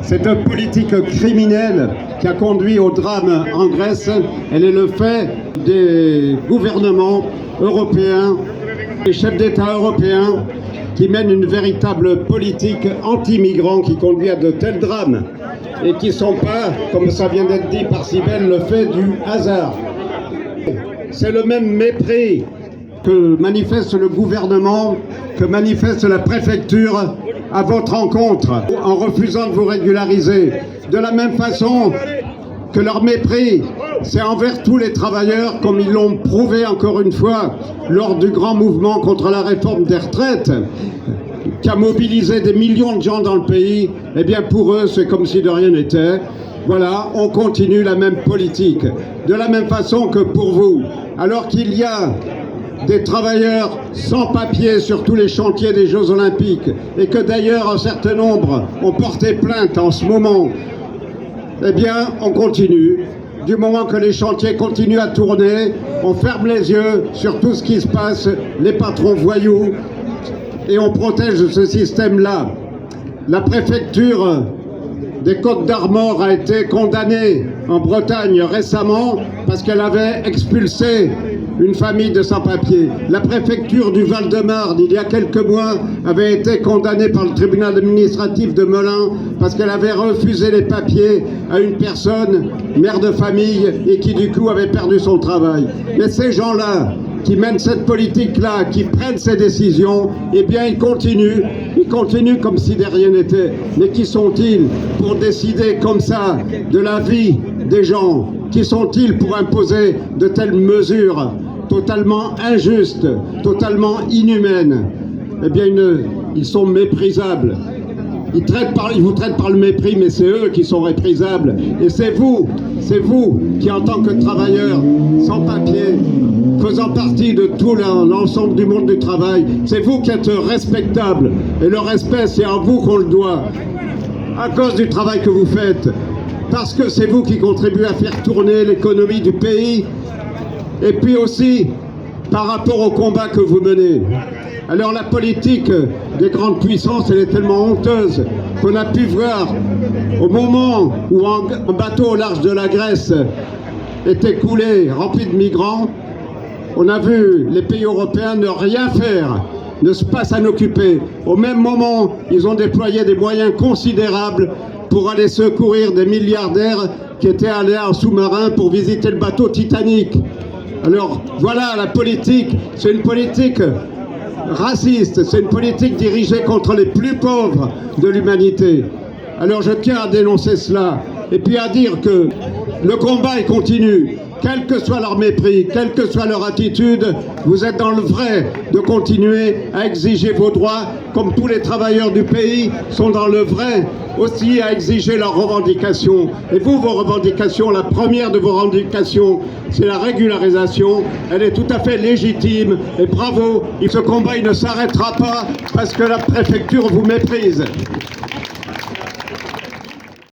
Cette politique criminelle qui a conduit au drame en Grèce, elle est le fait des gouvernements européens, des chefs d'État européens qui mènent une véritable politique anti-migrants qui conduit à de tels drames et qui ne sont pas, comme ça vient d'être dit par Sibelle, le fait du hasard. C'est le même mépris que manifeste le gouvernement, que manifeste la préfecture à votre encontre en refusant de vous régulariser. De la même façon que leur mépris, c'est envers tous les travailleurs, comme ils l'ont prouvé encore une fois lors du grand mouvement contre la réforme des retraites, qui a mobilisé des millions de gens dans le pays. Eh bien pour eux, c'est comme si de rien n'était. Voilà, on continue la même politique. De la même façon que pour vous, alors qu'il y a des travailleurs sans papier sur tous les chantiers des Jeux Olympiques et que d'ailleurs un certain nombre ont porté plainte en ce moment, eh bien on continue. Du moment que les chantiers continuent à tourner, on ferme les yeux sur tout ce qui se passe, les patrons voyous, et on protège ce système-là. La préfecture des Côtes-d'Armor a été condamnée en Bretagne récemment parce qu'elle avait expulsé une famille de sans-papiers. La préfecture du Val-de-Marne, il y a quelques mois, avait été condamnée par le tribunal administratif de Melun parce qu'elle avait refusé les papiers à une personne, mère de famille, et qui du coup avait perdu son travail. Mais ces gens-là, qui mènent cette politique-là, qui prennent ces décisions, eh bien ils continuent comme si de rien n'était. Mais qui sont-ils pour décider comme ça de la vie des gens? Qui sont-ils pour imposer de telles mesures totalement injustes, totalement inhumaines? Eh bien ils sont méprisables. Ils vous traitent par le mépris, mais c'est eux qui sont méprisables. Et c'est vous qui, en tant que travailleurs sans papier, faisant partie de tout l'ensemble du monde du travail, c'est vous qui êtes respectables. Et le respect, c'est à vous qu'on le doit, à cause du travail que vous faites, parce que c'est vous qui contribuez à faire tourner l'économie du pays, et puis aussi par rapport au combat que vous menez. Alors la politique des grandes puissances, elle est tellement honteuse qu'on a pu voir au moment où un bateau au large de la Grèce était coulé, rempli de migrants, on a vu les pays européens ne rien faire, ne pas s'en occuper. Au même moment, ils ont déployé des moyens considérables pour aller secourir des milliardaires qui étaient allés en sous-marin pour visiter le bateau Titanic. Alors voilà, la politique, c'est une politique raciste, c'est une politique dirigée contre les plus pauvres de l'humanité. Alors je tiens à dénoncer cela et puis à dire que le combat il continue. Quel que soit leur mépris, quelle que soit leur attitude, vous êtes dans le vrai de continuer à exiger vos droits, comme tous les travailleurs du pays sont dans le vrai aussi à exiger leurs revendications. Et vous, vos revendications, la première de vos revendications, c'est la régularisation. Elle est tout à fait légitime et bravo. Ce combat, il ne s'arrêtera pas parce que la préfecture vous méprise.